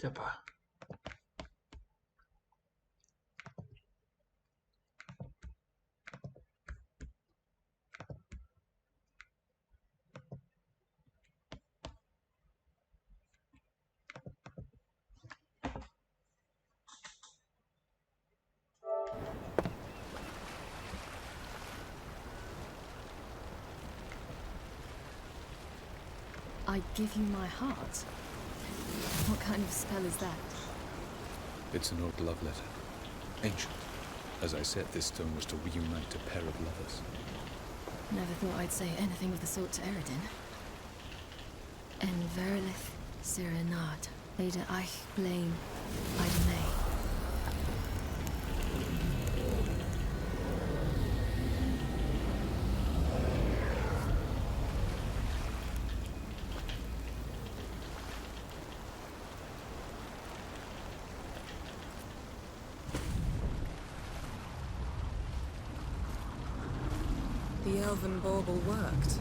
Siapa? I'd give you my heart. What kind of spell is that? It's an old love letter. Ancient. As I said, this stone was to reunite a pair of lovers. Never thought I'd say anything of the sort to Eredin. En verilith Sirenad, Ada eich blame, Ida May. The elven bauble worked.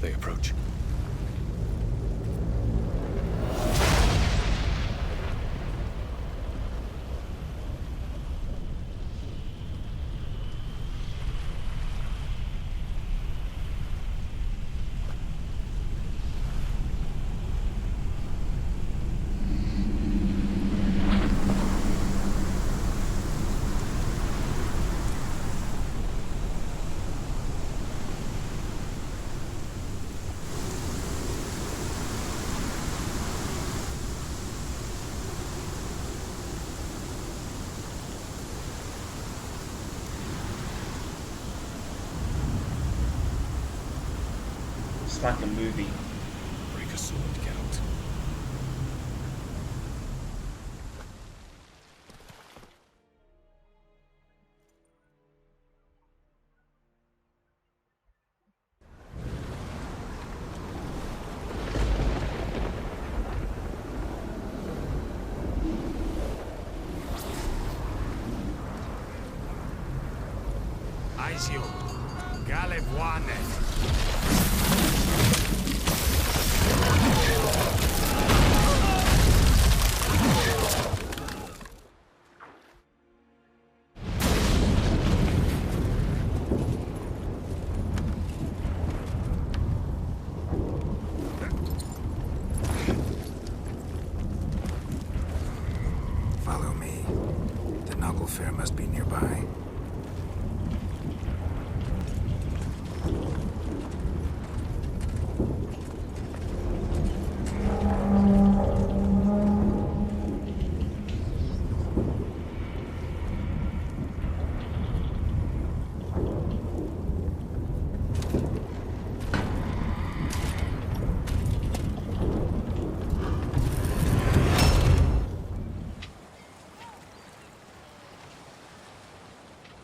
They approach. It's like a movie. Break a sword, Geralt. Aizio, Galevuane. Follow me. The Noggle Fair must be nearby.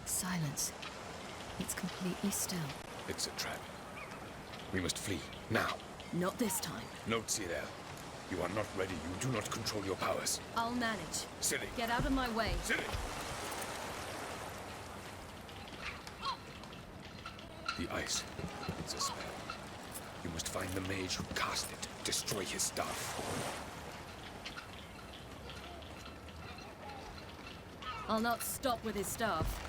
Silence. It's completely still. It's a trap. We must flee, now. Not this time. No, Cyril. You are not ready. You do not control your powers. I'll manage. Silly. Get out of my way. Silly! The ice. It's a spell. You must find the mage who cast it. Destroy his staff. I'll not stop with his staff.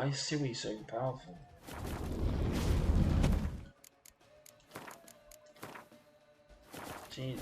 is Siri so powerful? Jeez.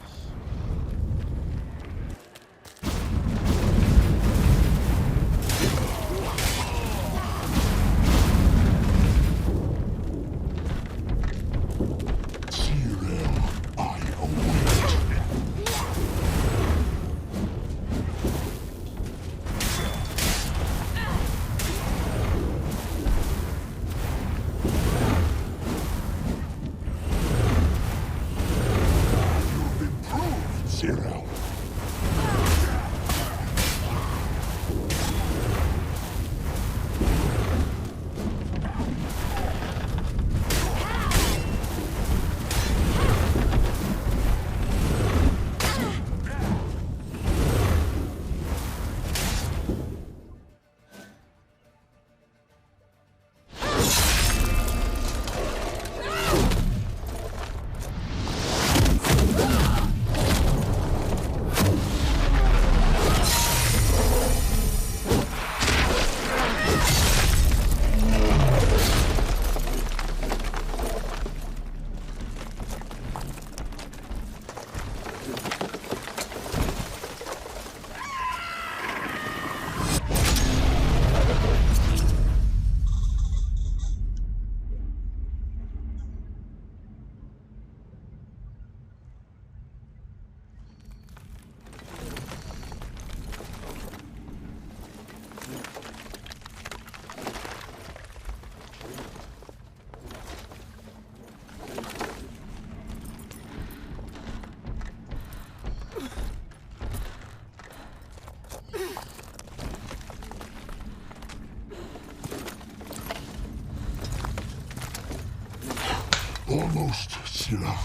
Almost, Scylla.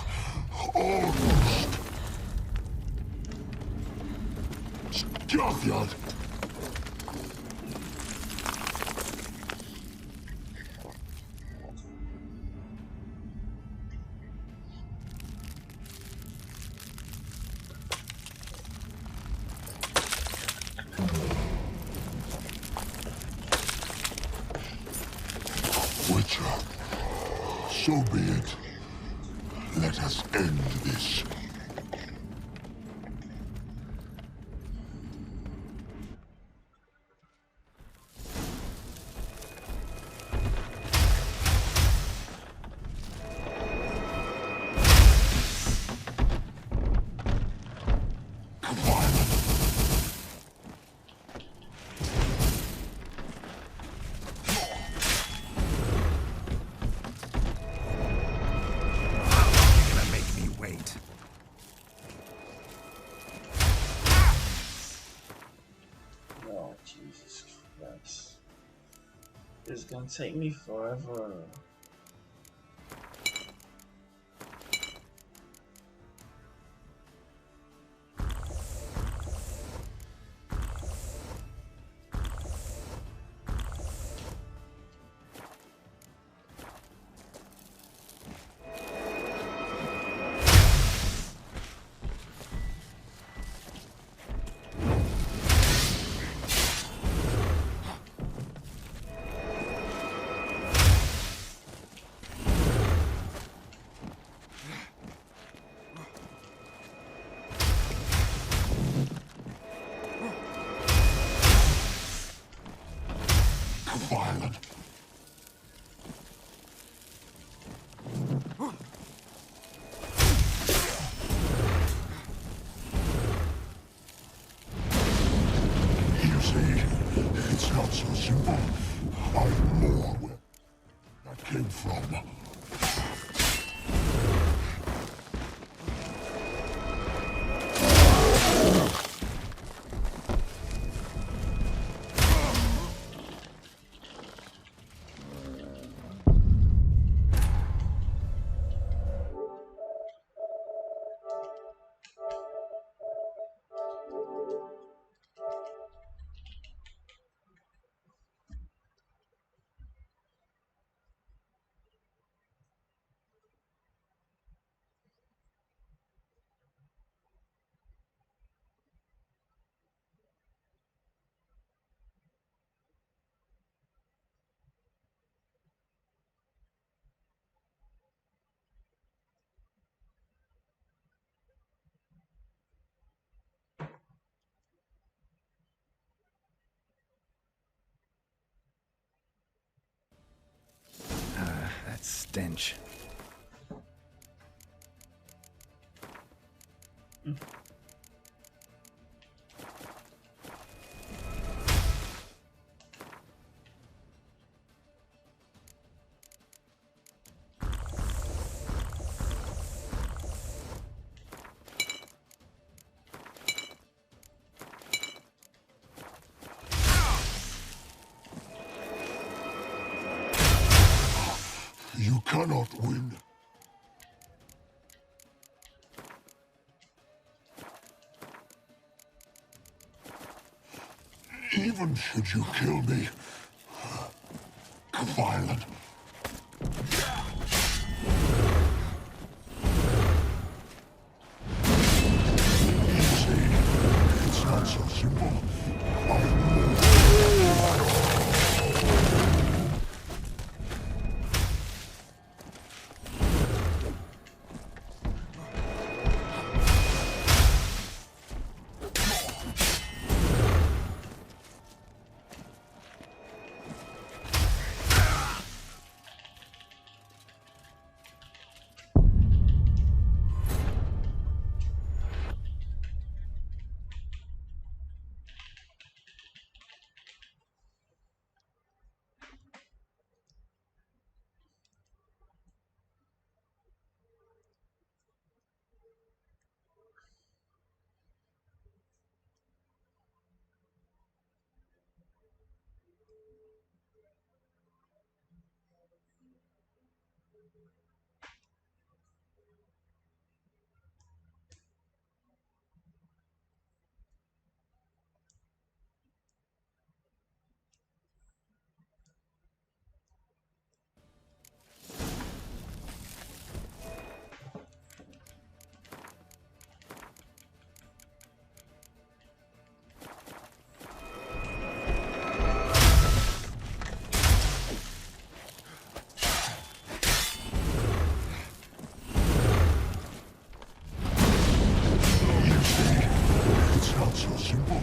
Almost. Scafjord! Witcher, so be it. Let us end this. Oh, Jesus Christ. It's gonna take me forever. stench. You cannot win. Even should you kill me, violent. Easy. It's not so simple. It's not so simple.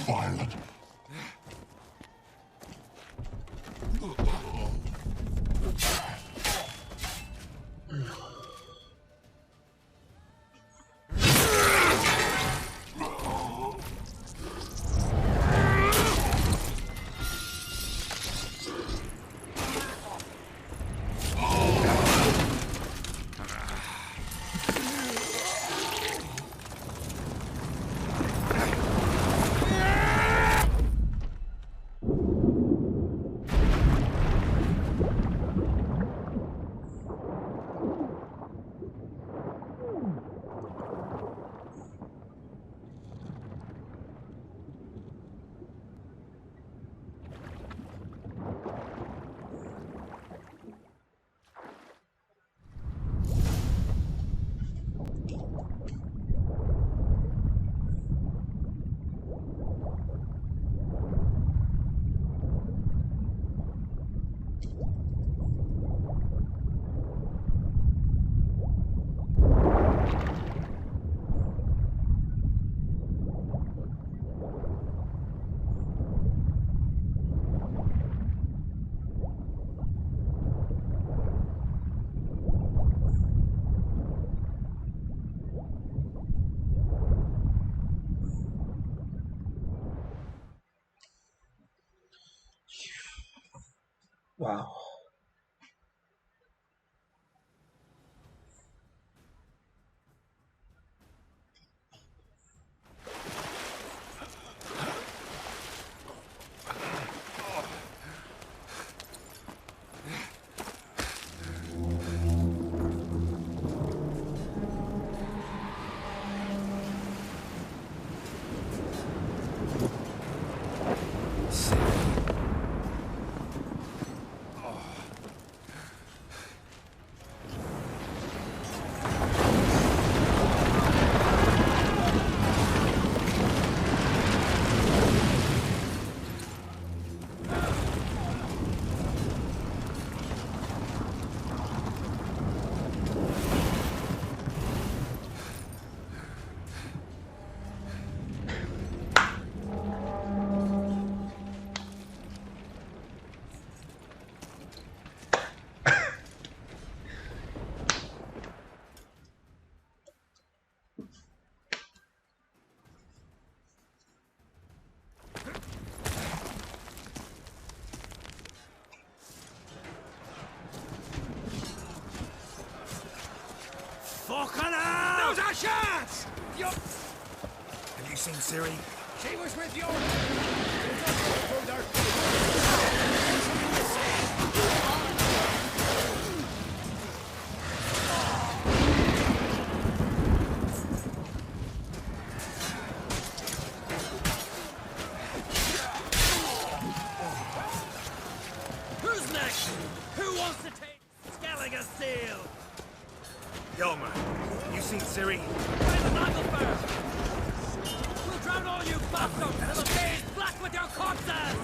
Violent. Wow. Fucking hell! There's a chance! Have you seen Ciri? She was with you! Who's next? Who wants to take Skellige's seal? Yo, man. You seen Ciri? By the Nagel first! We'll drown all you bastards till the day is black with your corpses!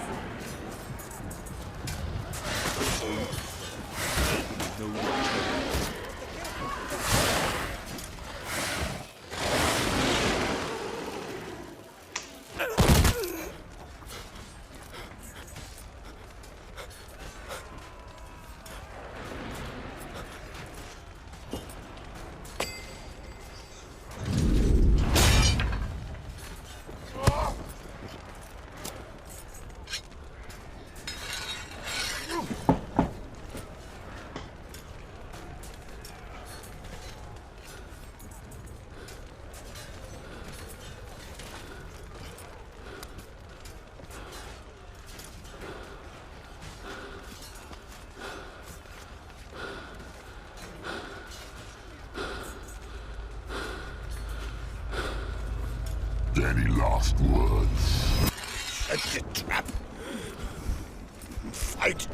Any last words? Set the trap. Fight.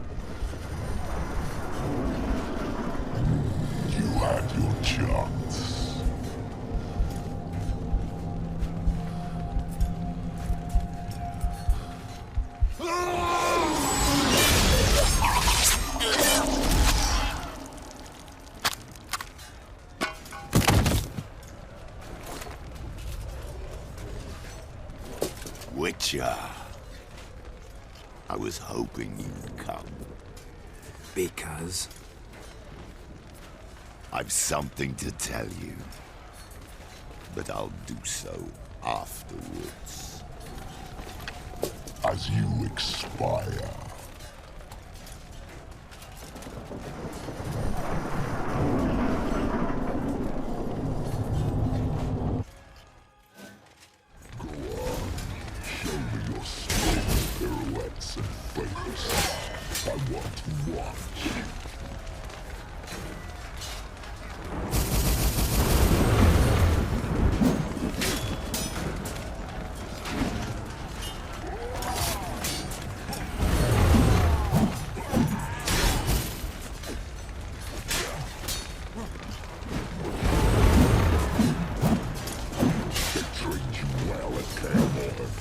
You had your chance. Witcher. I was hoping you'd come. Because? I've something to tell you. But I'll do so afterwards. As you expire. Go on. Show me your skills, pirouettes, and feigns. I want to watch. Trained you well at Camelot.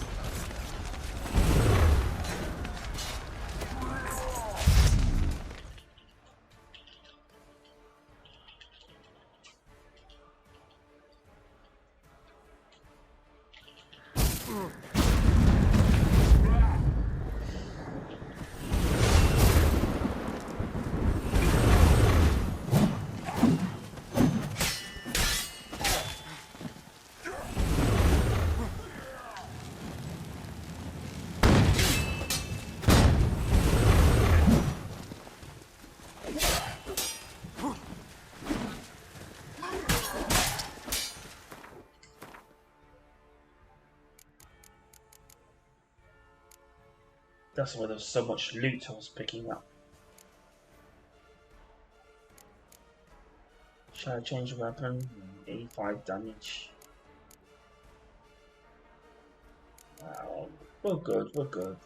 That's why there's so much loot I was picking up. Shall I change weapon? 85 damage. Wow, we're good, we're good.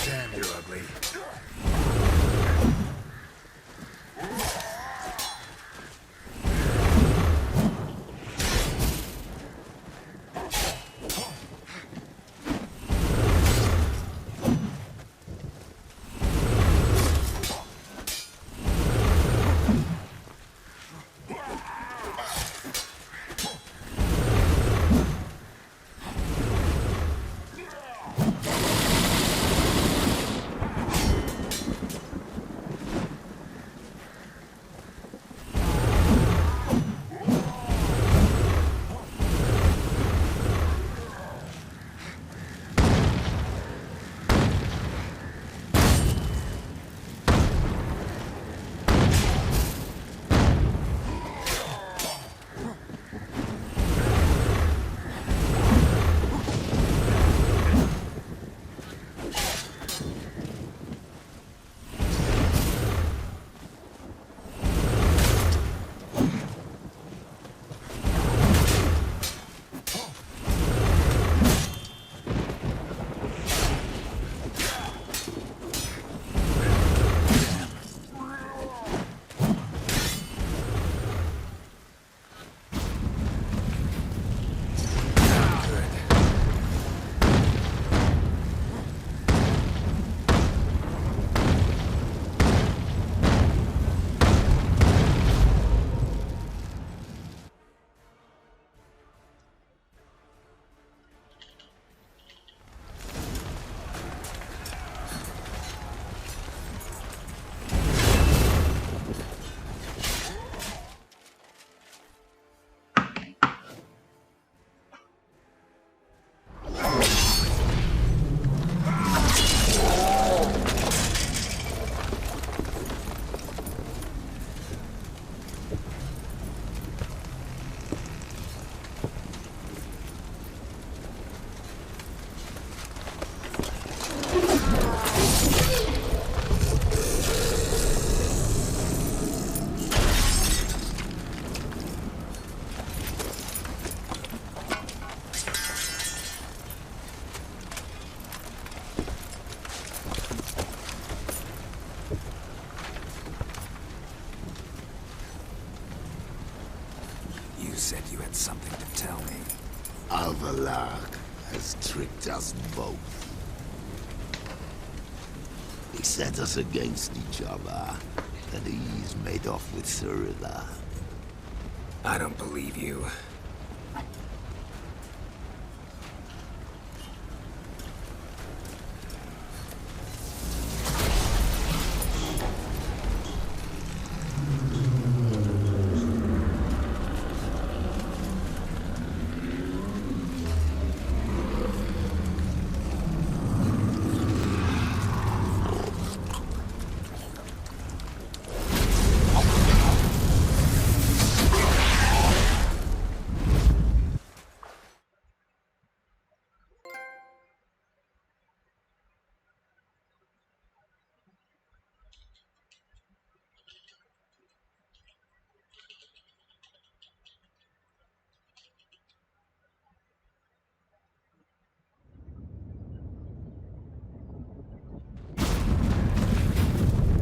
Damn, you're ugly. You said you had something to tell me. Alvalark has tricked us both. He set us against each other, and he's made off with Cyrilla. I don't believe you.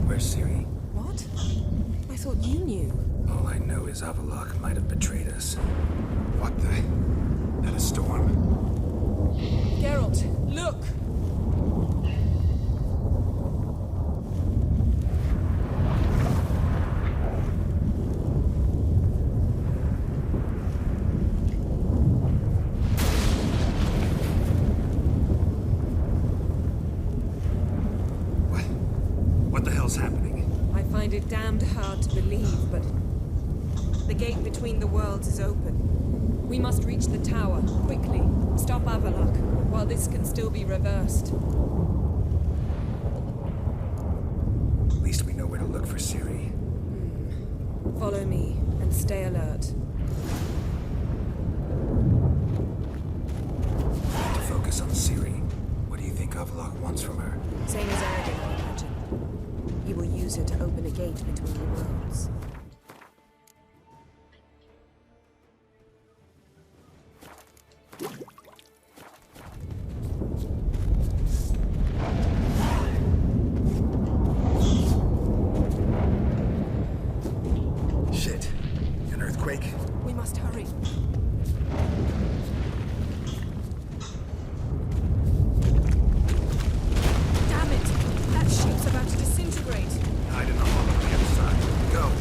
Where's Ciri? What? I thought you knew. All I know is Avalok might have betrayed us. What the? That a storm? Geralt, look! damned hard to believe, but the gate between the worlds is open. We must reach the tower, quickly. Stop Avalok, while this can still be reversed. At least we know where to look for Ciri. Follow me, and stay alert. To focus on Ciri. What do you think Avalok wants from her? Same as Ergen, I imagine. He will use her to open a gate between the worlds. Shit. An earthquake? We must hurry. Damn it! That ship's about to disintegrate. Hide in the hall on the other side. Go!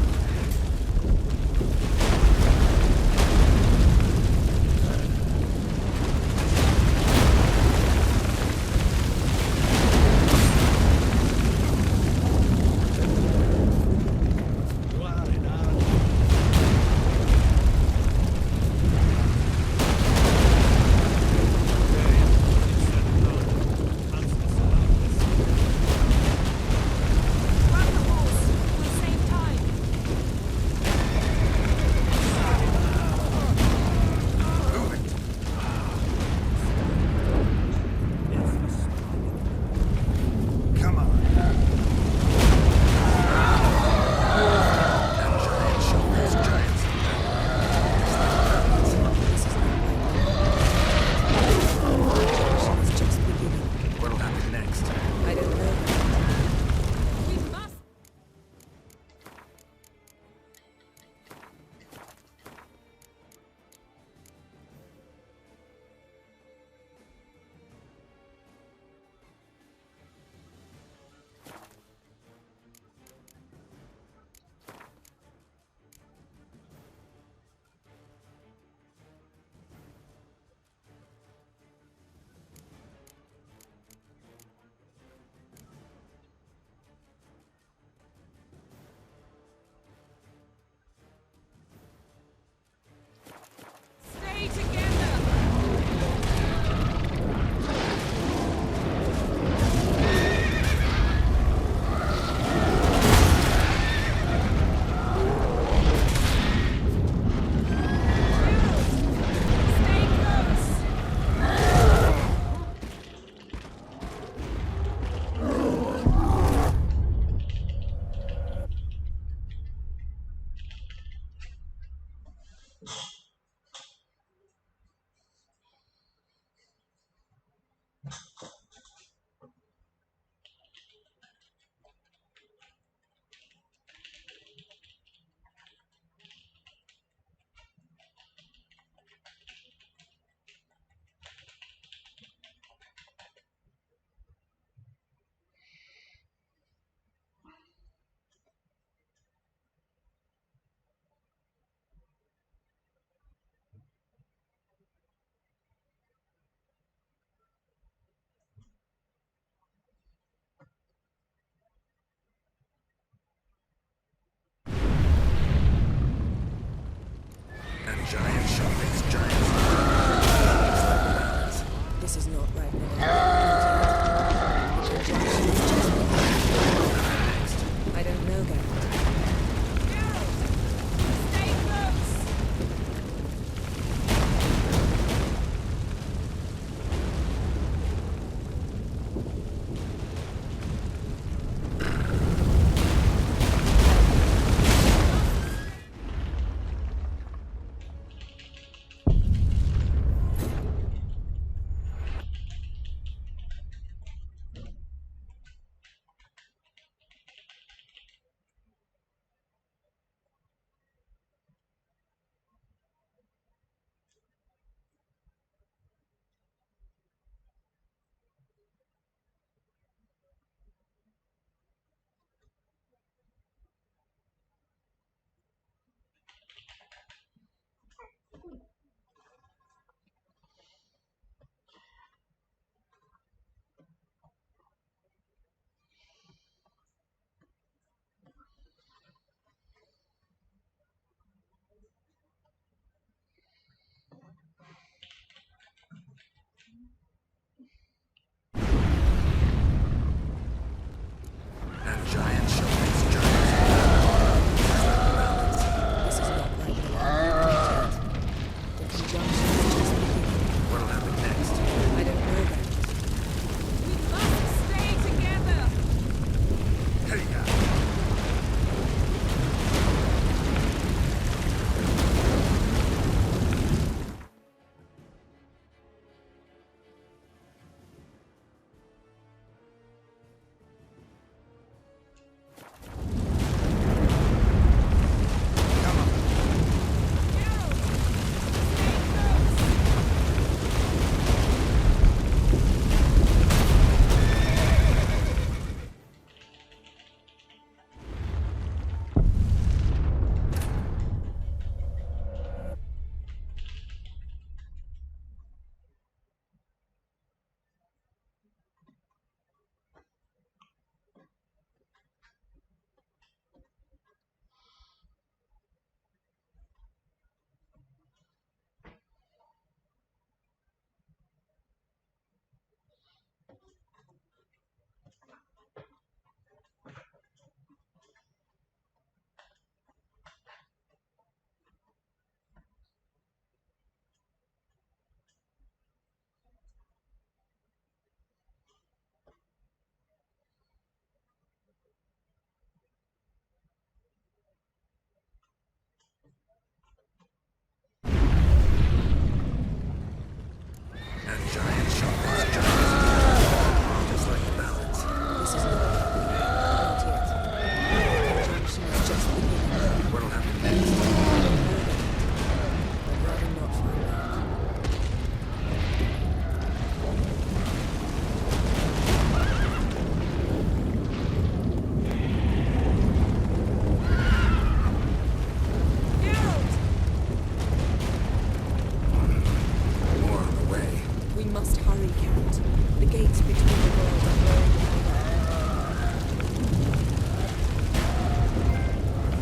gates between the worlds are growing wider.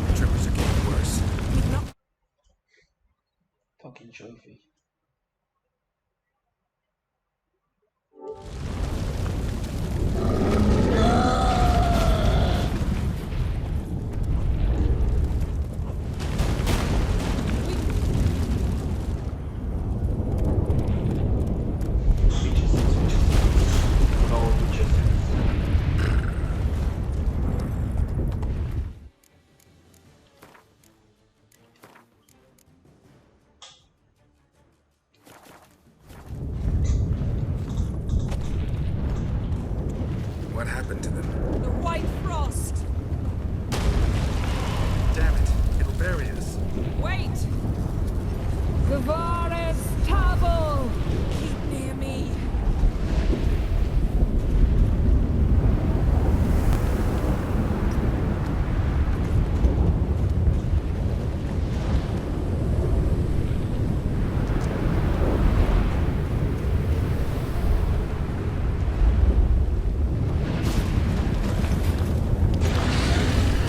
The trippers are getting worse. We've not Fucking trophy. What happened to them? the white frost. Damn it, it'll bury us. Wait! Gavaris Tabel! Keep near me.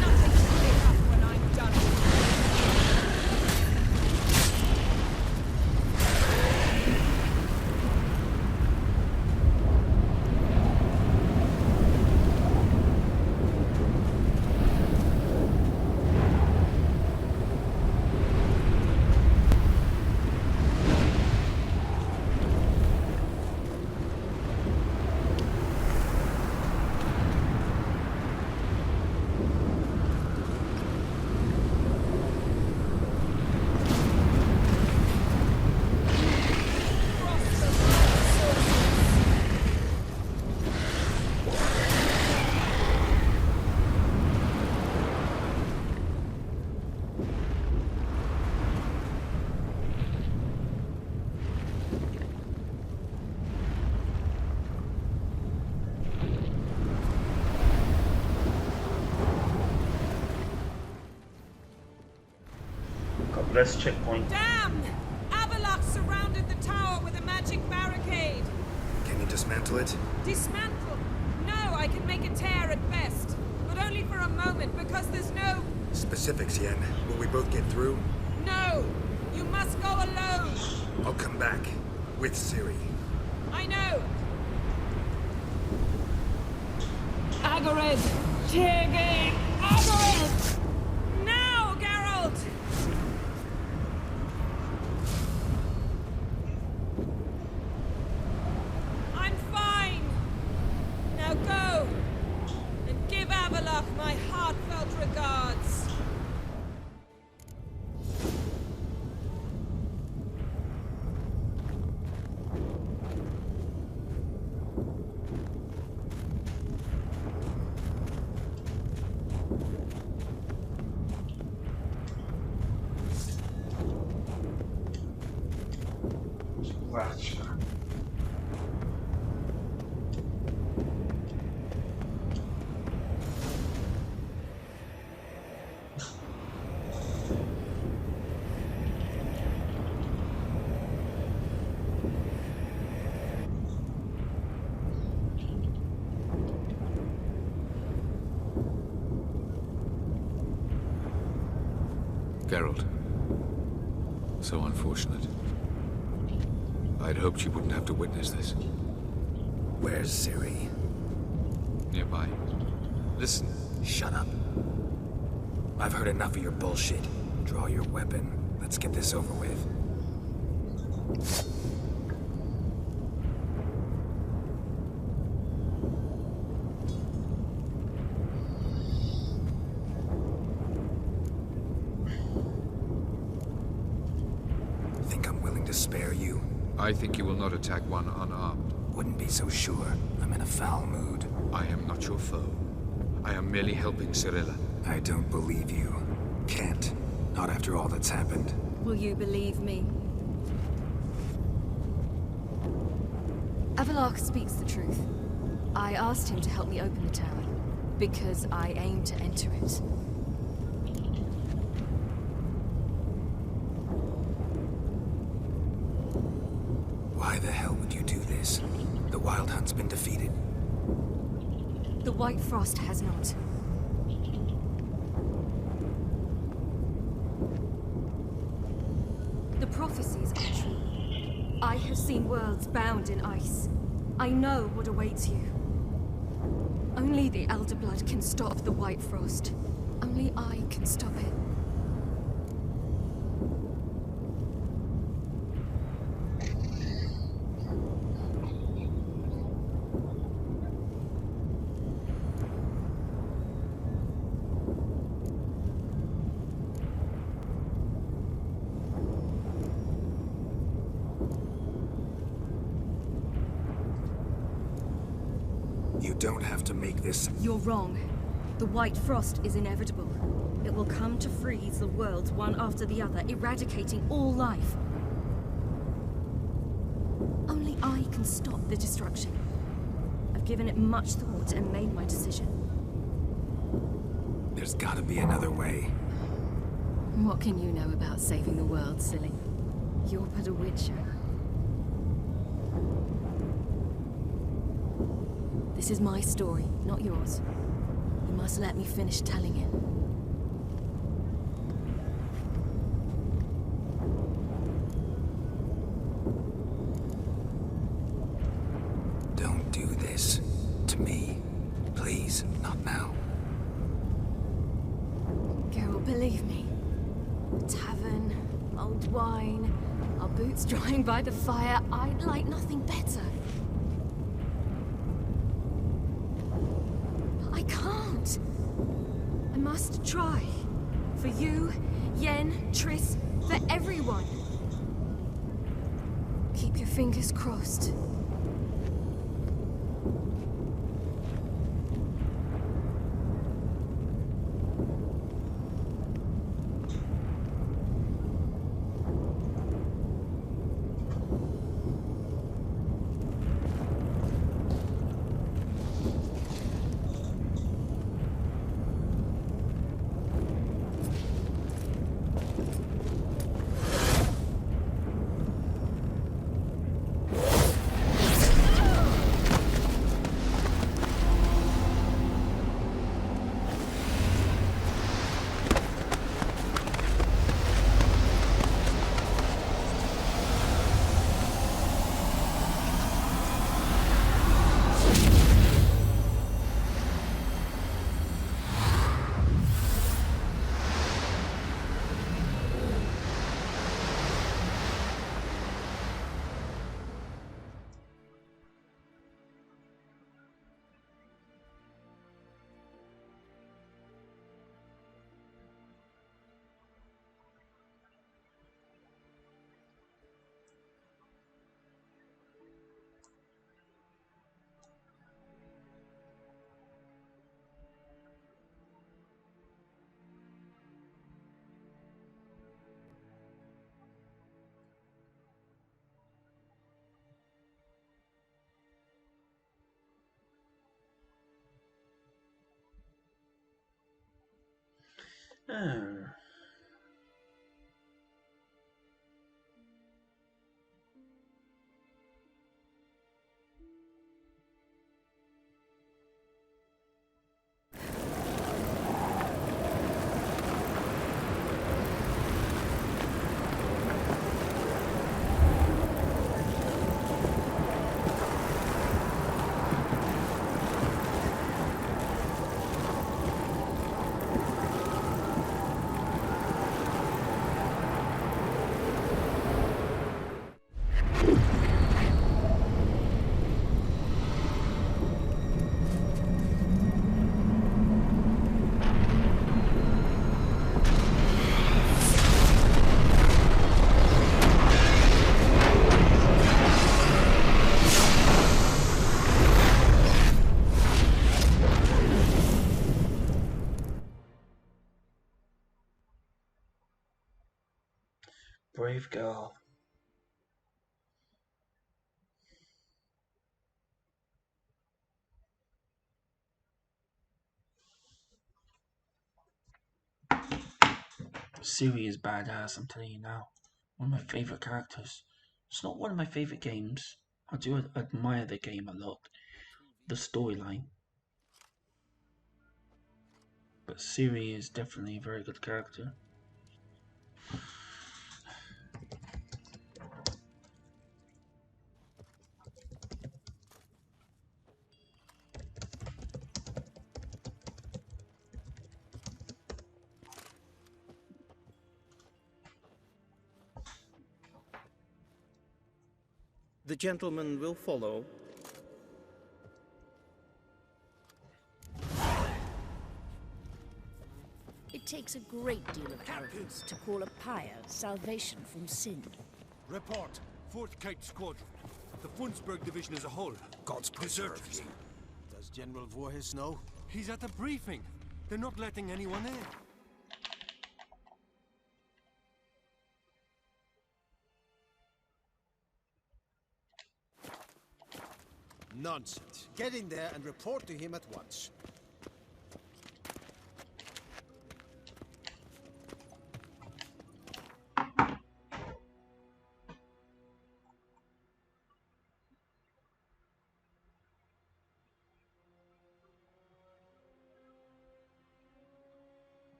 Nothing can pick up when I'm done. Frost of sorcerers. God bless checkpoint. Damn! Avalok surrounded the tower with a magic barricade. Can you dismantle it? Dismantle? No, I can make a tear at best. But only for a moment, because there's no... Specifics, Yen. Will we both get through? No! You must go alone! I'll come back. With Ciri. I know! Agared! Tirgate! Agared! Now, Geralt! I'm fine! Now go! And give Avalok my heartfelt regards! Watch. Geralt. So unfortunate. I'd hoped you wouldn't have to witness this. Where's Ciri? Nearby. Listen. Shut up. I've heard enough of your bullshit. Draw your weapon. Let's get this over with. Think I'm willing to spare you? I think you will not attack one unarmed. Wouldn't be so sure. I'm in a foul mood. I am not your foe. I am merely helping Cirilla. I don't believe you. Can't. Not after all that's happened. Will you believe me? Avalok speaks the truth. I asked him to help me open the tower, because I aim to enter it. Why the hell would you do this? The Wild Hunt's been defeated. The White Frost has not. The prophecies are true. I have seen worlds bound in ice. I know what awaits you. Only the Elder Blood can stop the White Frost. Only I can stop it. You don't have to make this. You're wrong. The White Frost is inevitable. It will come to freeze the worlds one after the other, eradicating all life. Only I can stop the destruction. I've given it much thought and made my decision. There's gotta be another way. What can you know about saving the world, silly? You're but a witcher. This is my story, not yours. You must let me finish telling it. Don't do this. To me. Please, not now. Geralt, believe me. A tavern, mulled wine, our boots drying by the fire. I'd like nothing better. I can't. I must try. For you, Yen, Triss, for everyone. Keep your fingers crossed. Oh. Brave girl. Siri is badass, I'm telling you now. One of my favorite characters. It's not one of my favorite games. I do admire the game a lot, the storyline. But Siri is definitely a very good character. The gentleman will follow. It takes a great deal of arrogance to call a pyre salvation from sin. Report. 4th Kite Squadron. The Funsberg Division as a whole. God's preserve Deserters. you. Does General Voorhis know? He's at the briefing. They're not letting anyone in. Nonsense. Get in there and report to him at once.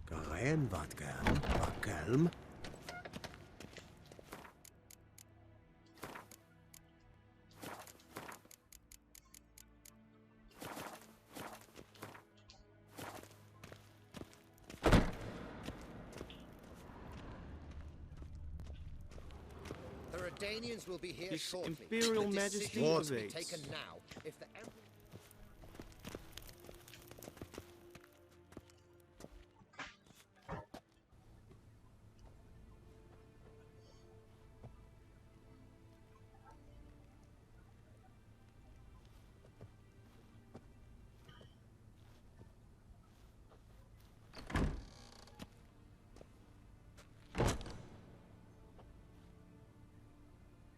Gerein wat gern, wat kelm. The Redanians will be here His shortly. Imperial The Majesty decision must be awaits. taken now. If the Emperor...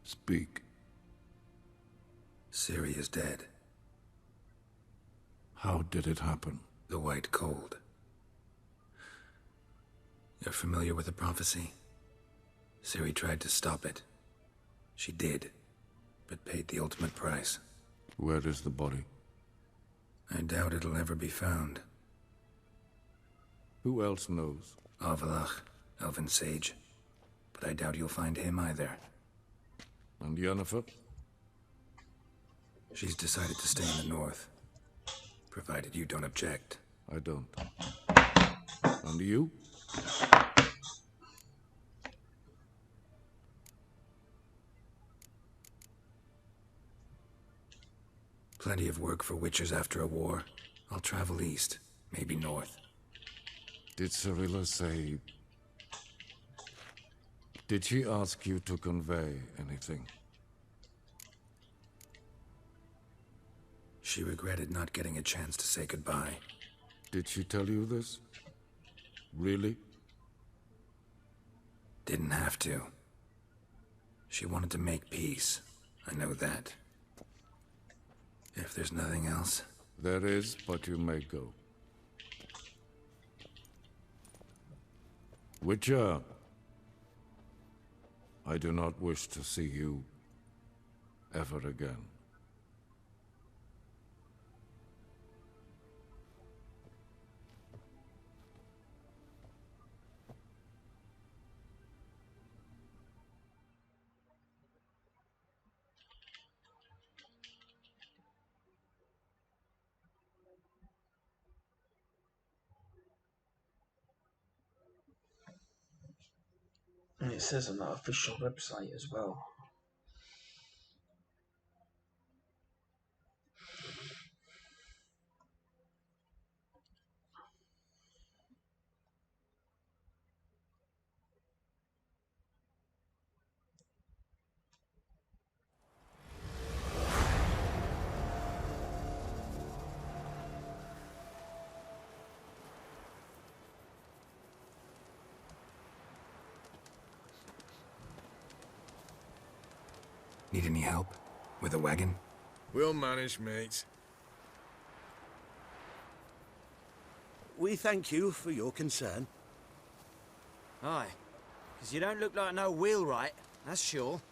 Speak. Ciri is dead. How did it happen? The White Cold. You're familiar with the prophecy? Ciri tried to stop it. She did, but paid the ultimate price. Where is the body? I doubt it'll ever be found. Who else knows? Avalach, Elven Sage. But I doubt you'll find him either. And Yennefer? She's decided to stay in the north. Provided you don't object. I don't. And you? Plenty of work for witchers after a war. I'll travel east, maybe north. Did Cirilla say... Did she ask you to convey anything? She regretted not getting a chance to say goodbye. Did she tell you this? Really? Didn't have to. She wanted to make peace. I know that. If there's nothing else... There is, but you may go. Witcher, I do not wish to see you ever again. And it says on that official website as well. Need any help? With a wagon? We'll manage, mate. We thank you for your concern. Aye, because you don't look like no wheelwright, that's sure.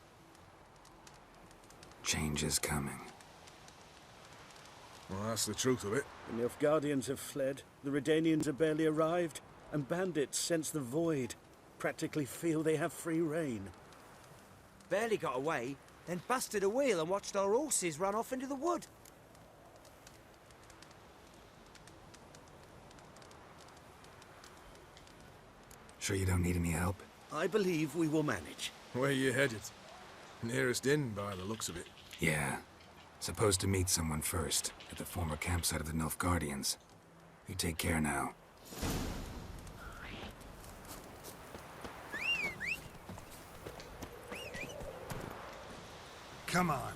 Change is coming. Well, that's the truth of it. The Nilfgaardians have fled, the Redanians have barely arrived, and bandits sense the void, practically feel they have free reign. Barely got away, then busted a wheel and watched our horses run off into the wood. Sure you don't need any help? I believe we will manage. Where you headed? Nearest inn, by the looks of it. Yeah. Supposed to meet someone first, at the former campsite of the Nilfgaardians. You take care now. Come on.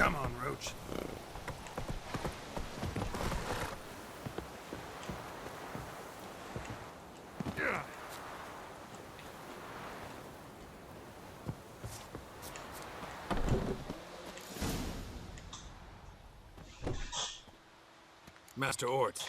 Come on, Roach. Master Ort.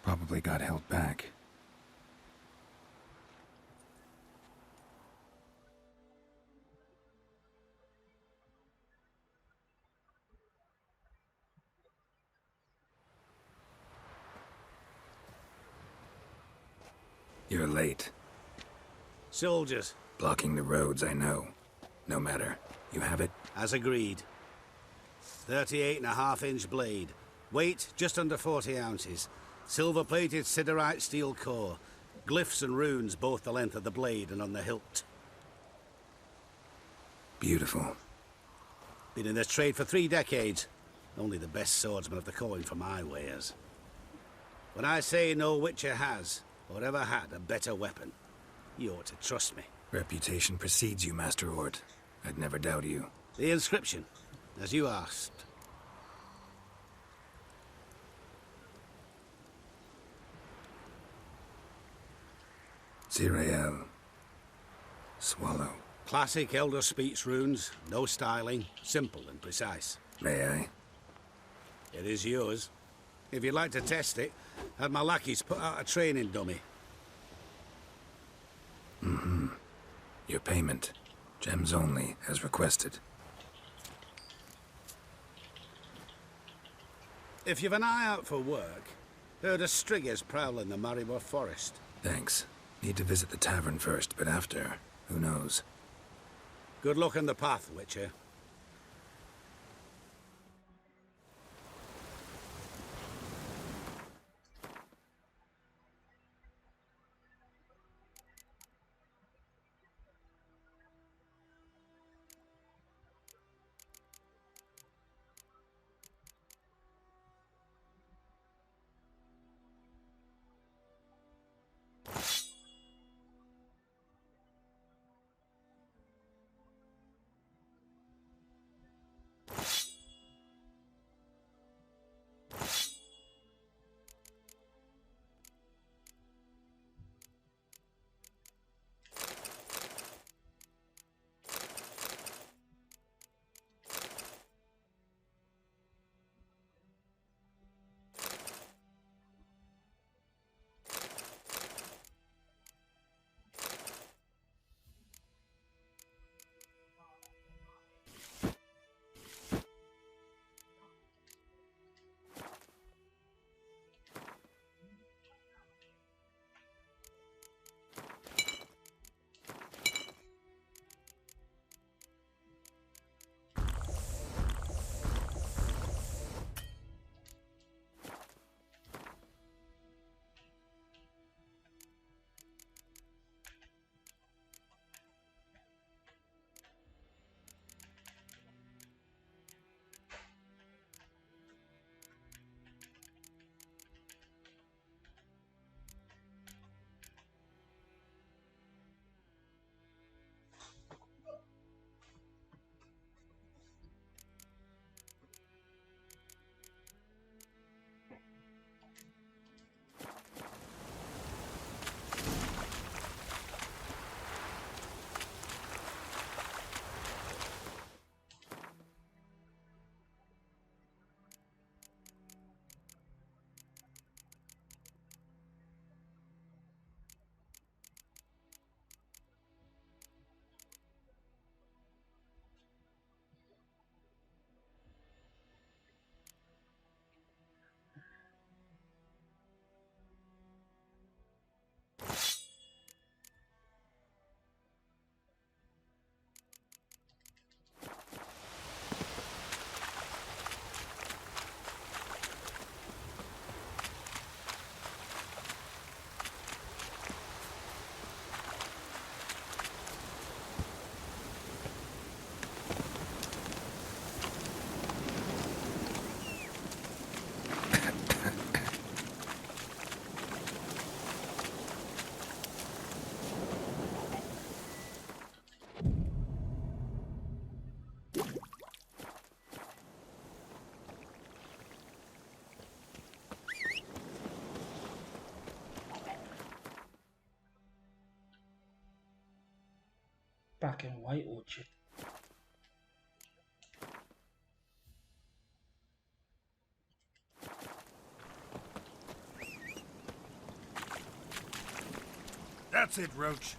Probably got held back. You're late. Soldiers. Blocking the roads, I know. No matter. You have it? As agreed. 38.5-inch blade. Weight just under 40 ounces. Silver-plated siderite steel core. Glyphs and runes both the length of the blade and on the hilt. Beautiful. Been in this trade for 3 decades. Only the best swordsman of the coin for my wares. When I say no Witcher has, or ever had, a better weapon, you ought to trust me. Reputation precedes you, Master Ort. I'd never doubt you. The inscription, as you asked. Zirael. Swallow. Classic Elder Speech runes, no styling, simple and precise. May I? It is yours. If you'd like to test it, have my lackeys put out a training dummy. Mm-hmm. Your payment. Gems only, as requested. If you've an eye out for work, heard of striggers prowling the Maribor forest. Thanks. Need to visit the tavern first, but after, who knows? Good luck on the path, Witcher. Black and White Orchard. That's it, Roach.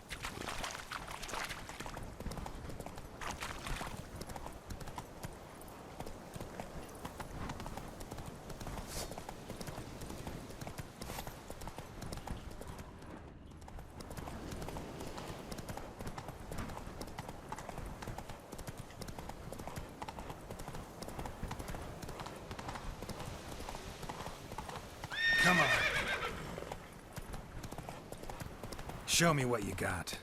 Come on. Show me what you got.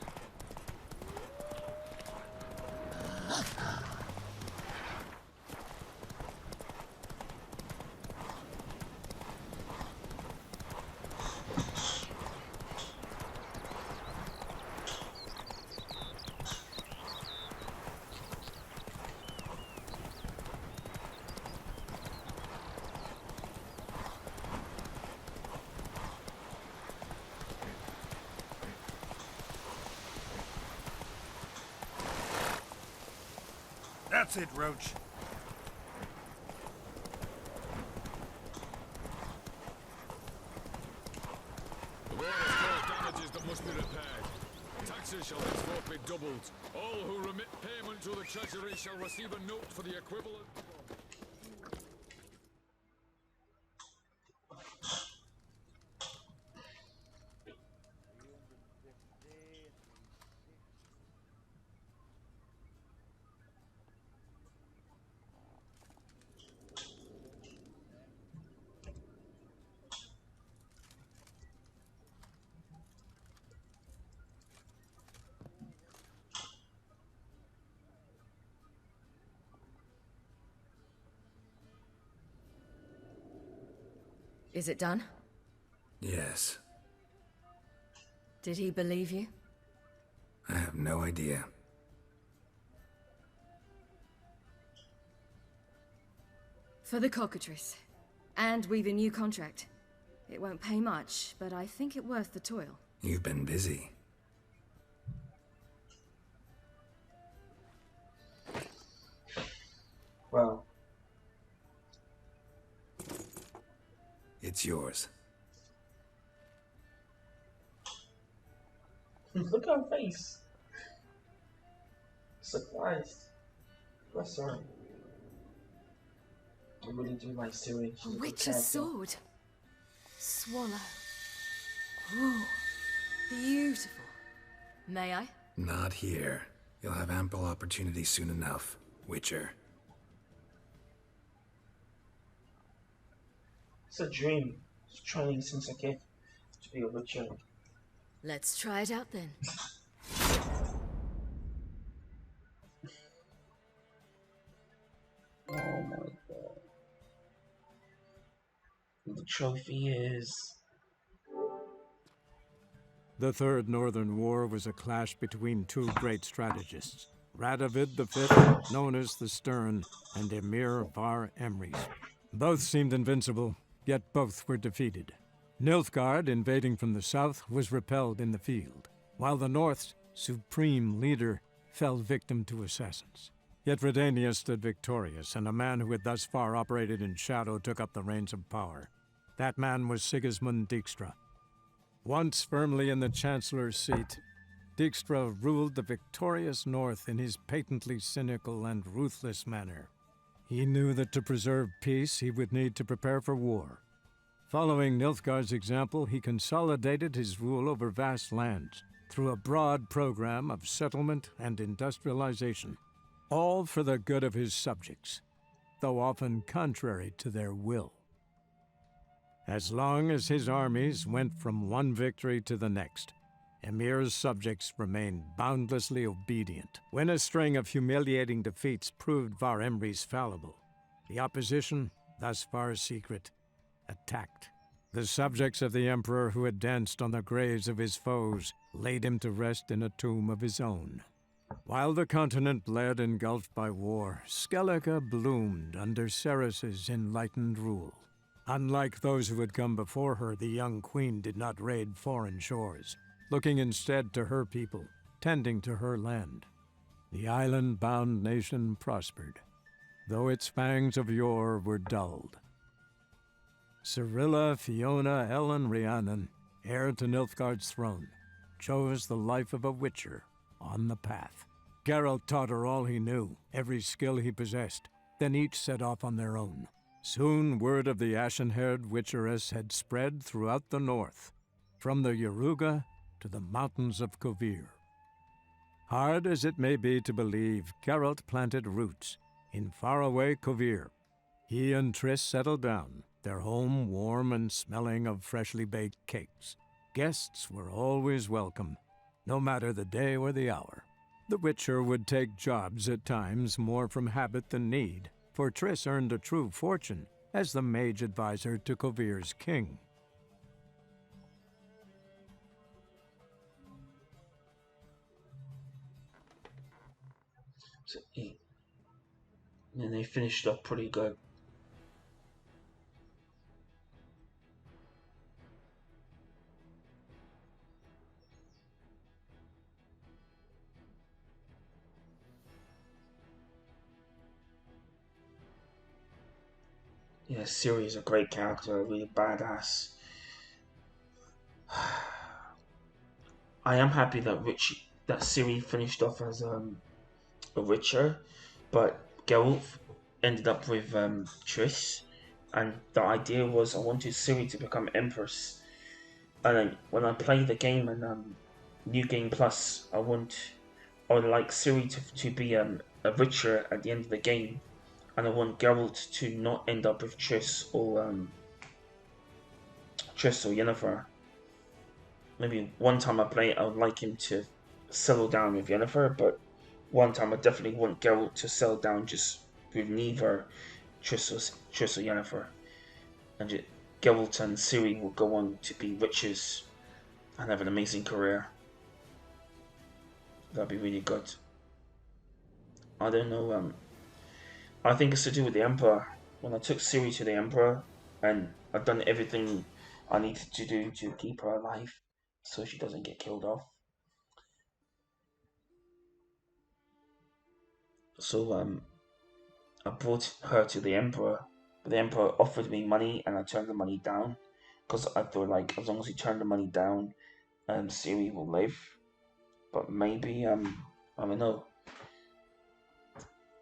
That's it, Roach. The war has caused damages that must be repaired. Taxes shall henceforth be doubled. All who remit payment to the treasury shall receive a note for the equivalent. Is it done? Yes. Did he believe you? I have no idea. For the cockatrice. And we've a new contract. It won't pay much, but I think it worth the toil. You've been busy. Well, It's yours. look at her face. Surprised. Bless her. I really do like Siri. She's A a good witch's character. sword. Swallow. Ooh, beautiful. May I? Not here. You'll have ample opportunity soon enough, Witcher. It's a dream. It's training since a kid to be a witcher. Let's try it out then. Oh my god. The trophy is... The Third Northern War was a clash between two great strategists, Radovid V, known as the Stern, and Emir Var Emrys. Both seemed invincible, yet both were defeated. Nilfgaard, invading from the south, was repelled in the field, while the North's supreme leader fell victim to assassins. Yet Redania stood victorious, and a man who had thus far operated in shadow took up the reins of power. That man was Sigismund Dijkstra. Once firmly in the Chancellor's seat, Dijkstra ruled the victorious North in his patently cynical and ruthless manner. He knew that to preserve peace, he would need to prepare for war. Following Nilfgaard's example, he consolidated his rule over vast lands through a broad program of settlement and industrialization, all for the good of his subjects, though often contrary to their will. As long as his armies went from one victory to the next, Emir's subjects remained boundlessly obedient. When a string of humiliating defeats proved Var Emrys fallible, the opposition, thus far secret, attacked. The subjects of the Emperor who had danced on the graves of his foes laid him to rest in a tomb of his own. While the continent bled engulfed by war, Skellige bloomed under Ceres's enlightened rule. Unlike those who had come before her, the young queen did not raid foreign shores, looking instead to her people, tending to her land. the island-bound nation prospered, though its fangs of yore were dulled. Cirilla, Fiona, Ellen, Rhiannon, heir to Nilfgaard's throne, chose the life of a witcher on the path. Geralt taught her all he knew, every skill he possessed, then each set off on their own. Soon word of the ashen-haired witcheress had spread throughout the north, from the Yaruga to the mountains of Kovir. Hard as it may be to believe, Geralt planted roots in faraway Kovir. He and Triss settled down, their home warm and smelling of freshly baked cakes. Guests were always welcome, no matter the day or the hour. The Witcher would take jobs at times more from habit than need, for Triss earned a true fortune as the mage advisor to Kovir's king. So, and they finished up pretty good. Yeah, Ciri is a great character, really badass. I am happy that Ciri finished off as a Witcher, but Geralt ended up with Triss, and the idea was I wanted Ciri to become Empress. And when I play the game and New Game Plus, I would like Ciri to be a Witcher at the end of the game, and I want Geralt to not end up with Triss or Yennefer. Maybe one time I play it, I would like him to settle down with Yennefer, but one time I definitely want Geralt to settle down just with neither Triss or Yennefer. And Geralt and Ciri will go on to be witches and have an amazing career. That'd be really good. I don't know, I think it's to do with the Emperor. When I took Ciri to the Emperor, and I've done everything I needed to do to keep her alive, so she doesn't get killed off. So I brought her to the Emperor, but the Emperor offered me money, and I turned the money down, because I thought like as long as you turn the money down, Ciri will live. But maybe I don't know,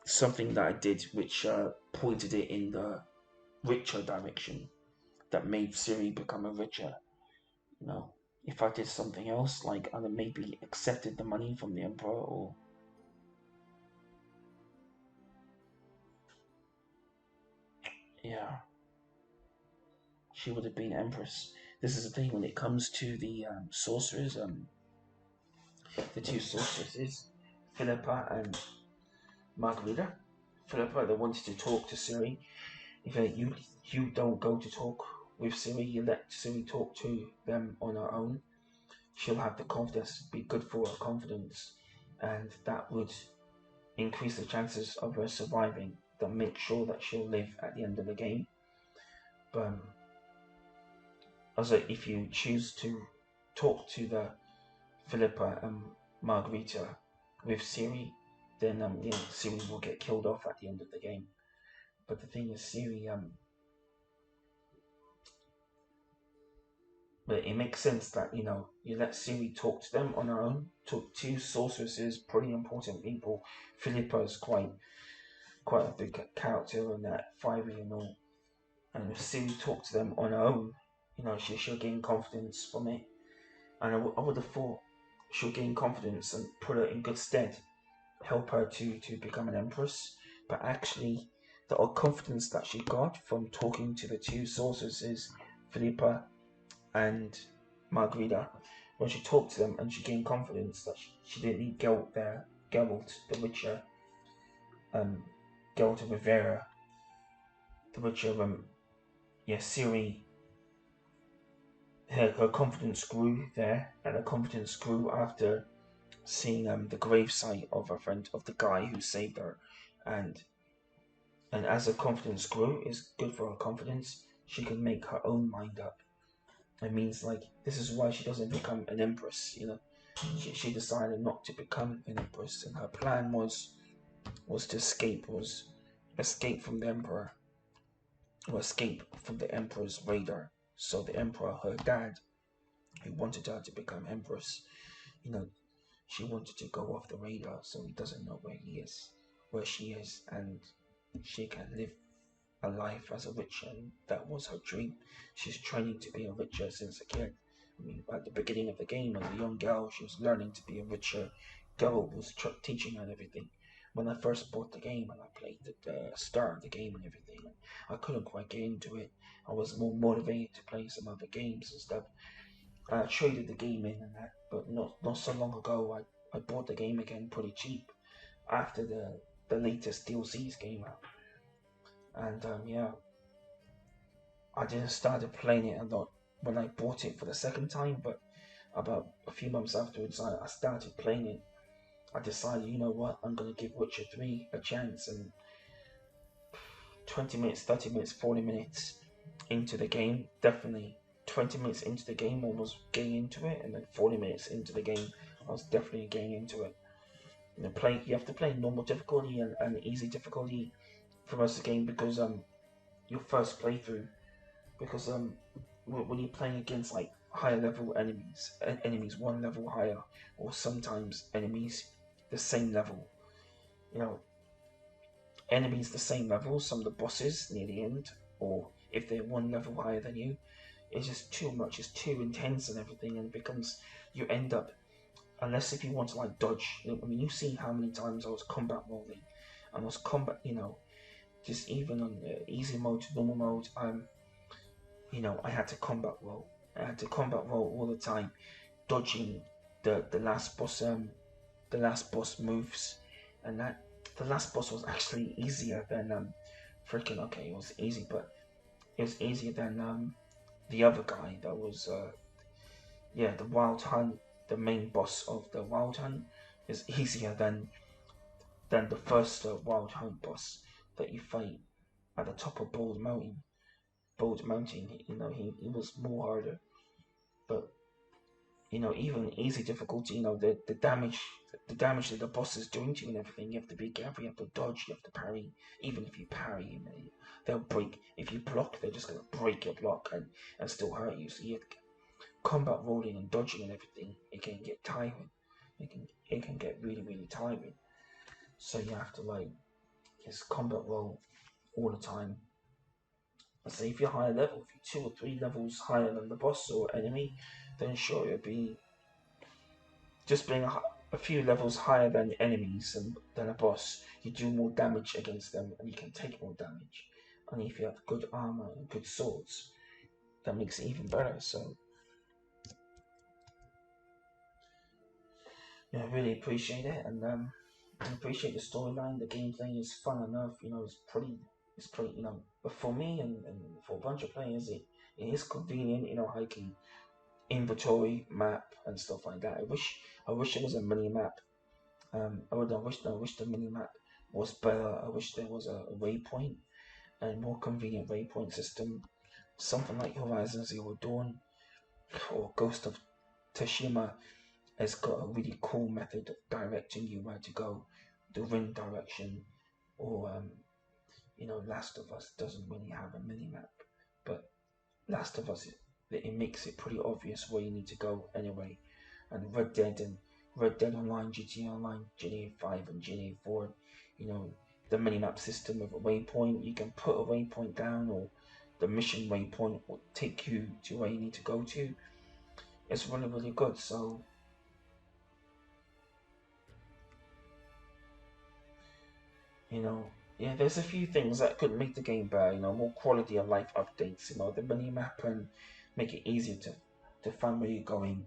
something that I did which pointed it in the richer direction that made Ciri become a richer. You know, if I did something else, like I maybe accepted the money from the Emperor, or yeah, she would have been Empress. This is the thing when it comes to the sorcerers, the two sorceresses, Philippa and Margarita. Philippa, they wanted to talk to Ciri. If you don't go to talk with Ciri, you let Ciri talk to them on her own, she'll have the confidence, be good for her confidence, and that would increase the chances of her surviving, that make sure that she'll live at the end of the game. But also, if you choose to talk to the Philippa and Margarita with Ciri, then Ciri will get killed off at the end of the game. But the thing is, Ciri, but it makes sense that you let Ciri talk to them on her own. Two sorceresses, pretty important people. Philippa is quite a big character in that 5 and all. And if Ciri talked to them on her own, she'll gain confidence from it. And I would have thought she'll gain confidence and put her in good stead, help her to become an empress. But actually, the confidence that she got from talking to the two sorceresses, Philippa and Margarita, when she talked to them and she gained confidence that she didn't need Geralt there, Geralt the Witcher, Geralt of Rivera, the Witcher, Ciri, her confidence grew there, and her confidence grew after seeing the gravesite of her friend, of the guy who saved her, and as her confidence grew, it's good for her confidence. She can make her own mind up. It means like this is why she doesn't become an empress. she decided not to become an empress, and her plan was to escape from the emperor, or escape from the emperor's radar. So the emperor, her dad, who wanted her to become empress, you know, she wanted to go off the radar so he doesn't know where she is, and she can live a life as a witcher, and that was her dream. She's training to be a witcher since a kid. I mean, at the beginning of the game, as a young girl, she was learning to be a witcher. Girl was teaching her and everything. When I first bought the game and I played the start of the game and everything, I couldn't quite get into it. I was more motivated to play some other games and stuff. I traded the game in and that, but not so long ago, I bought the game again pretty cheap after the latest DLCs came out. And yeah, I just started playing it a lot when I bought it for the second time, but about a few months afterwards, I started playing it. I decided, you know what, I'm going to give Witcher 3 a chance, and 20 minutes, 30 minutes, 40 minutes into the game, definitely 20 minutes into the game, I was getting into it, and then 40 minutes into the game, I was definitely getting into it. You have to play normal difficulty and easy difficulty for most of the game, because your first playthrough, because when you're playing against like higher level enemies one level higher, or sometimes enemies the same level, you know, enemies the same level, some of the bosses near the end, or if they're one level higher than you, it's just too much, it's too intense and everything, and it becomes, you end up, unless if you want to like dodge, I mean, you've seen how many times I was combat rolling, and I was combat, you know, just even on easy mode to normal mode, you know, I had to combat roll. I had to combat roll all the time, dodging the last boss moves, and that the last boss was actually easier than freaking, okay, it was easy, but it was easier than the other guy that was yeah, the Wild Hunt, the main boss of the Wild Hunt is easier than the first Wild Hunt boss that you fight at the top of Bald Mountain. Bald Mountain, you know, he was more harder, but you know, even easy difficulty, you know, the damage that the boss is doing to you and everything, you have to be careful, you have to dodge, you have to parry. Even if you parry, you know, they'll break. If you block, they're just gonna break your block and still hurt you. So you have to, combat rolling and dodging and everything, it can get tiring. It can get really, really tiring. So you have to like just combat roll all the time. So if you're higher level, if you're 2 or 3 levels higher than the boss or enemy, then sure, it'll be just being a few levels higher than enemies than a boss. You do more damage against them, and you can take more damage. And if you have good armor and good swords, that makes it even better. So yeah, I really appreciate it, and I appreciate the storyline. The gameplay is fun enough. You know, it's pretty. You know, but for me and for a bunch of players, it is convenient. You know, how you can inventory map and stuff like that. I wish it was a mini map. I wish the mini map was better. I wish there was a waypoint and more convenient waypoint system, something like Horizon Zero Dawn or Ghost of Tsushima has got a really cool method of directing you where to go, the wind direction, or you know, Last of Us doesn't really have a mini map, but Last of Us it makes it pretty obvious where you need to go anyway. And Red Dead Online, GTA Online, GTA 5 and GTA 4, you know, the minimap system of a waypoint, you can put a waypoint down, or the mission waypoint will take you to where you need to go to. It's really, really good. So you know, yeah, there's a few things that could make the game better, you know, more quality of life updates, you know, the minimap, and make it easier to find where you're going,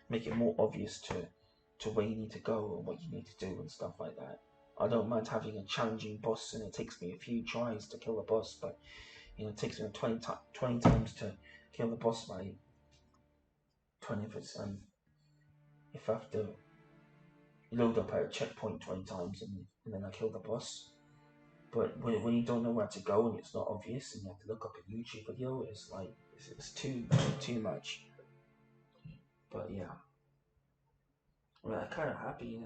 make it more obvious to where you need to go or what you need to do and stuff like that. I don't mind having a challenging boss and it takes me a few tries to kill the boss, but you know, it takes me 20 times to kill the boss by 20 if I have to load up at a checkpoint 20 times and then I kill the boss. But when you don't know where to go and it's not obvious and you have to look up a YouTube video, it's like, it's too much. But yeah. Well, I'm kind of happy,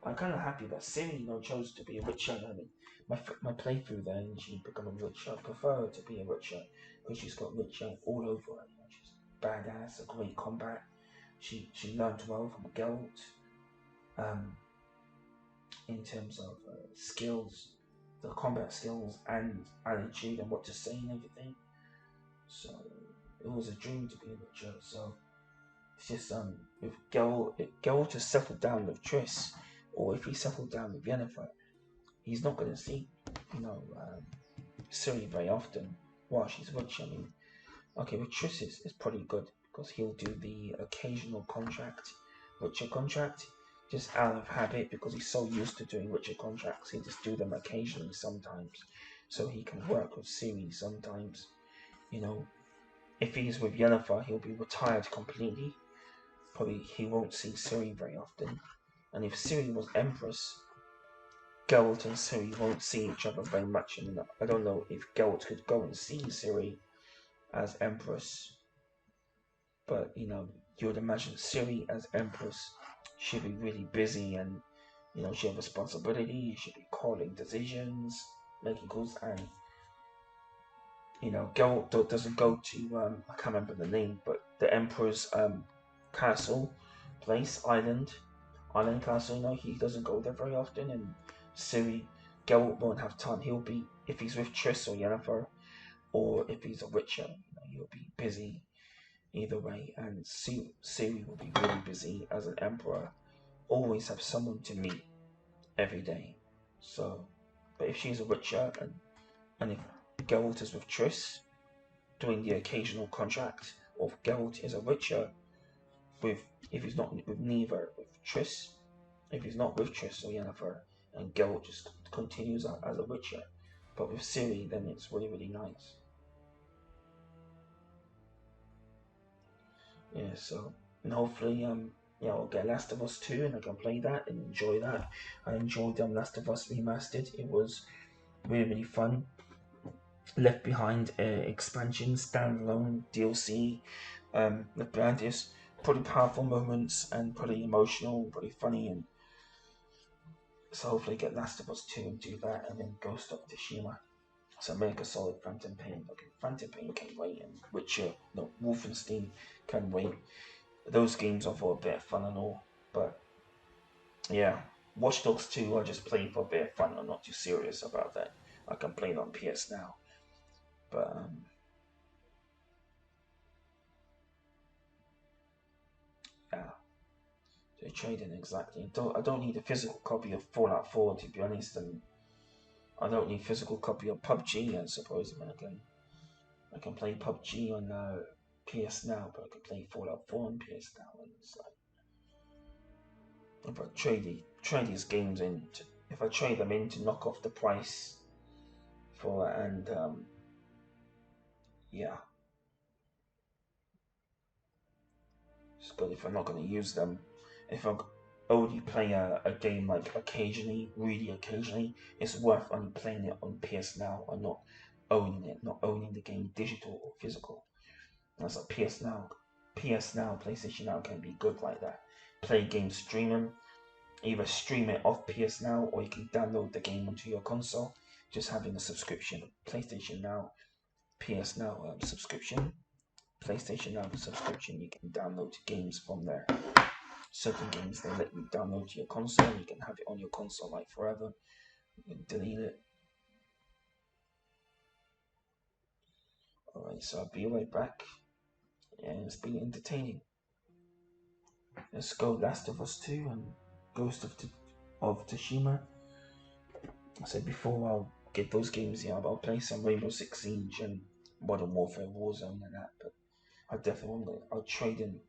I'm kind of happy that Siri, chose to be a Witcher. I mean, my playthrough there, and she become a Witcher. I prefer her to be a Witcher because she's got Witcher all over her. She's badass, a great combat. She learned well from Geralt, in terms of skills, the combat skills and attitude and what to say and everything. So it was a dream to be a Witcher. So it's just if Geralt has settled down with Triss, or if he settled down with Yennefer, he's not going to see, Ciri very often while she's rich. I mean, okay, with Triss is pretty good because he'll do the occasional Witcher contract, just out of habit because he's so used to doing Witcher contracts. He'll just do them occasionally sometimes, so he can work with Ciri sometimes. If he's with Yennefer, he'll be retired completely. Probably he won't see Ciri very often. And if Ciri was Empress, Geralt and Ciri won't see each other very much. And I don't know if Geralt could go and see Ciri as Empress, but you would imagine Ciri as Empress should be really busy, and she has responsibility. She should be calling decisions, making calls, and Geralt doesn't go to I can't remember the name, but the Emperor's castle, island castle. He doesn't go there very often, and Ciri, Geralt won't have time. He'll be, if he's with Triss or Yennefer, or if he's a Witcher, he'll be busy either way. And Ciri will be really busy as an emperor, always have someone to meet every day. So, but if she's a Witcher and if Geralt is with Triss, doing the occasional contract, or if Geralt is a Witcher if he's not with neither, with Triss, if he's not with Triss or Yennefer, and Geralt just continues as a Witcher. But with Ciri, then it's really, really nice. Yeah, so, and hopefully, I'll get Last of Us 2 and I can play that and enjoy that. I enjoyed Last of Us Remastered. It was really, really fun. Left Behind expansion, standalone DLC. The brand is pretty powerful moments and pretty emotional, pretty funny, and so hopefully get Last of Us 2 and do that, and then Ghost of Tsushima. So make a solid Phantom Pain. Okay, Phantom Pain can wait, and Witcher, no, Wolfenstein can wait. Those games are for a bit of fun and all, but yeah, Watch Dogs 2 I just played for a bit of fun. I'm not too serious about that. I can play it on PS now, but yeah. So trading exactly. I don't need a physical copy of Fallout 4 to be honest, and I don't need a physical copy of PUBG. I suppose I can play PUBG on PS Now, but I can play Fallout 4 on PS Now, and it's like if I trade these games in, if I trade them in to knock off the price for and yeah, it's good if I'm not going to use them. If I only play a game like occasionally, really occasionally, it's worth only playing it on PS Now and not owning it, not owning the game digital or physical. That's like PS Now, PlayStation Now can be good like that. Play games streaming, either stream it off PS Now or you can download the game onto your console. Just having a subscription, PlayStation Now, PS Now subscription, PlayStation Now subscription, you can download games from there. Certain games they let you download to your console, you can have it on your console like forever. You can delete it. Alright, so I'll be right back. And it's been entertaining. Let's go Last of Us 2 and Ghost of Tsushima. I said before, I'll get those games, I'll play some Rainbow Six Siege and Modern Warfare Warzone and that, but I definitely won't. I'll trade in,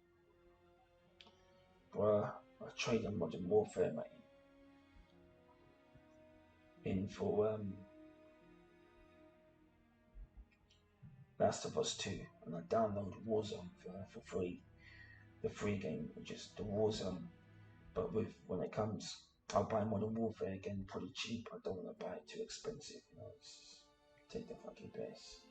I'll trade in Modern Warfare, mate, in for Last of Us 2, and I download Warzone for free. The free game, which is the Warzone, but when it comes, I'll buy Modern Warfare again pretty cheap. I don't want to buy it too expensive, take the fucking piss.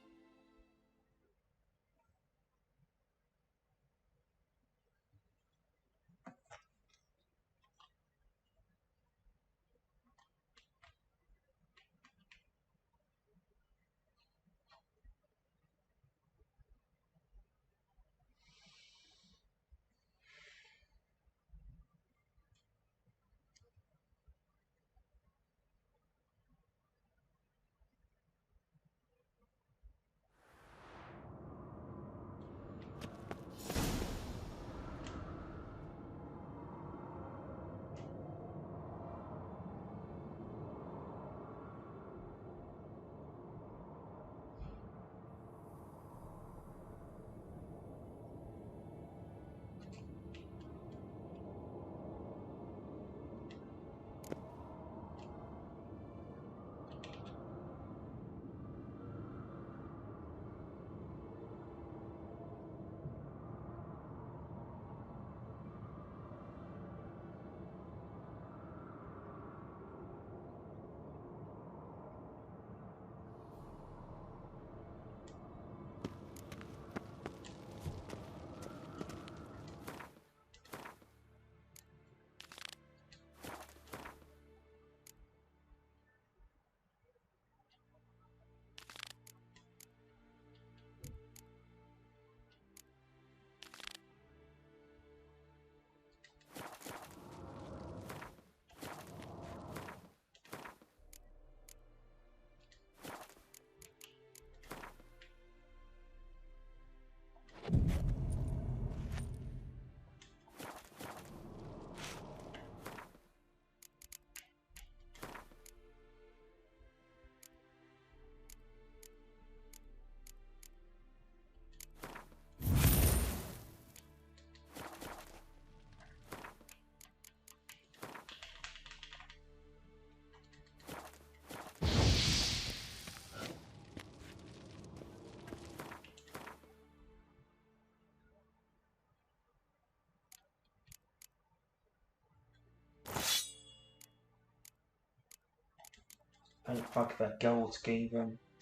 Thank fuck that Geralt gave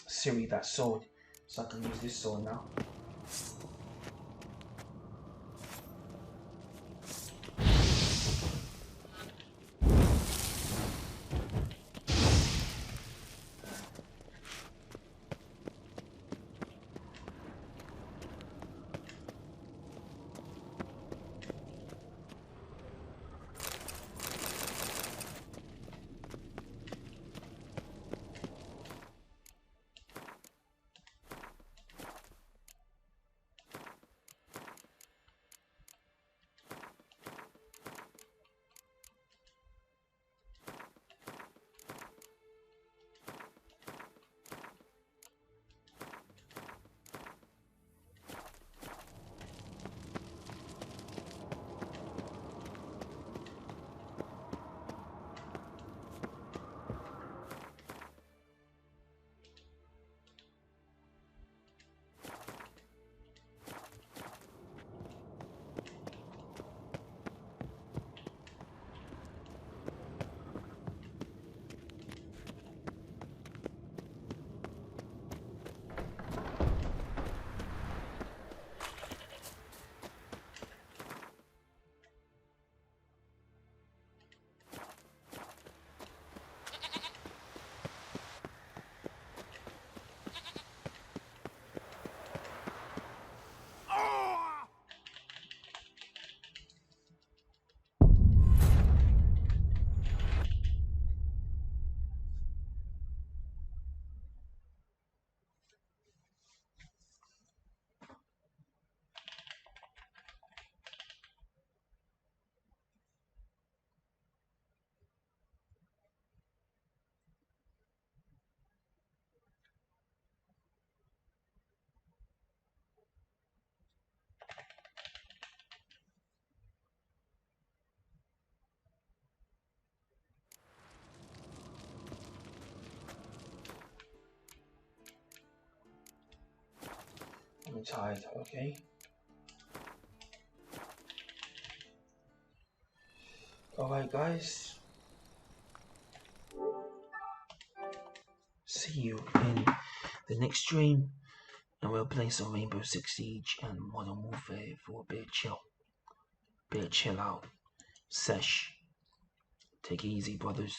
Ciri that sword, so I can use this sword now. I'm tired, okay? Alright guys. See you in the next stream, and we'll play some Rainbow Six Siege and Modern Warfare for a bit of chill out sesh. Take it easy, brothers.